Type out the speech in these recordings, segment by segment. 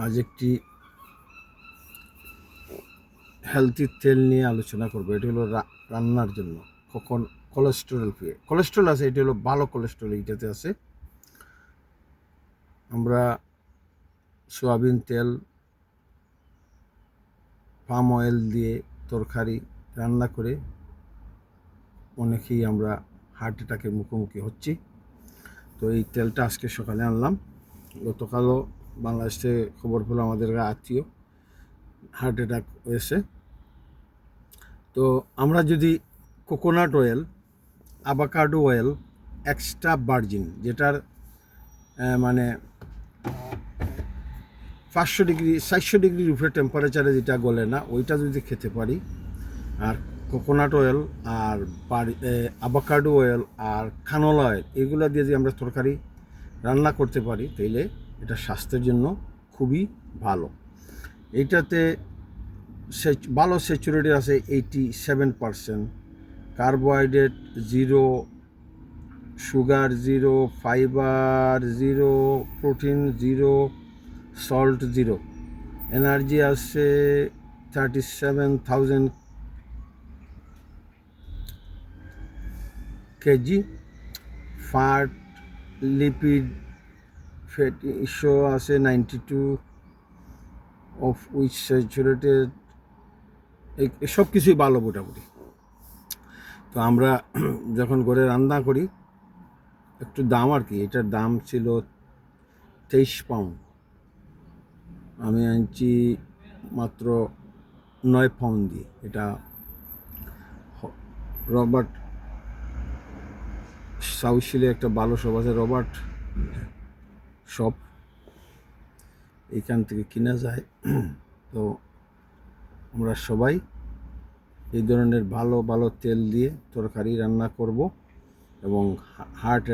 আজ একটি হেলথি তেল নিয়ে আলোচনা করবো। এটি হলো রান্নার জন্য, কখন কোলেস্টেরল ফ্রি। কোলেস্টেরল আছে, এটি হলো ভালো কোলেস্টেরল, এইটাতে আছে। আমরা সয়াবিন তেল, পাম অয়েল দিয়ে তরকারি রান্না করে অনেকেই আমরা হার্ট অ্যাটাকের মুখোমুখি হচ্ছি। তো এই তেলটা আজকে সকালে আনলাম। গতকালও বাংলাদেশ থেকে খবর পেলো আমাদের আত্মীয় হার্ট অ্যাটাক হয়েছে। তো আমরা যদি coconut oil, avocado oil, extra virgin, যেটার মানে 400 ডিগ্রির উপরে টেম্পারেচারে যেটা গলে না, ওইটা যদি খেতে পারি, আর কোকোনাট অয়েল আর আভাকাডো অয়েল আর কানোলা অয়েল, এগুলো দিয়ে যদি আমরা তরকারি রান্না করতে পারি, তাইলে এটা স্বাস্থ্যের জন্য খুবই ভালো। এইটাতে ভালো স্যাচুরেটেড আছে 87%, carbohydrate 0, sugar 0, fibre 0, protein 0, salt 0, energy আছে 37,000 KG, fat, lipid, fatty issue আছে 92, অফ উইচ স্যাচুরেটেড, সব কিছুই ভালো মোটামুটি। তো আমরা যখন ঘরে রান্না করি, একটু দাম আর কি, এটার দাম ছিল 23 পাউন্ড, আমি আনছি মাত্র 9 পাউন্ড দিয়ে। এটা রবার্ট সাউথশিলে একটা ভালো শপ আছে, রবার্ট শপ, এইখান থেকে কিনা যায়। তো আমরা সবাই এই ধরনের ভালো ভালো তেল দিয়ে তরকারি রান্না করব এবং হার্ট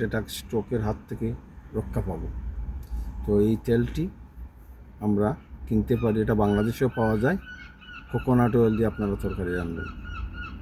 অ্যাটাক স্ট্রোকের হাত থেকে রক্ষা পাবো। তো এই তেলটি আমরা কিনতে পারি, এটা বাংলাদেশেও পাওয়া যায়। কোকোনাট অয়েল দিয়ে আপনারা তরকারি রান্নাবেন।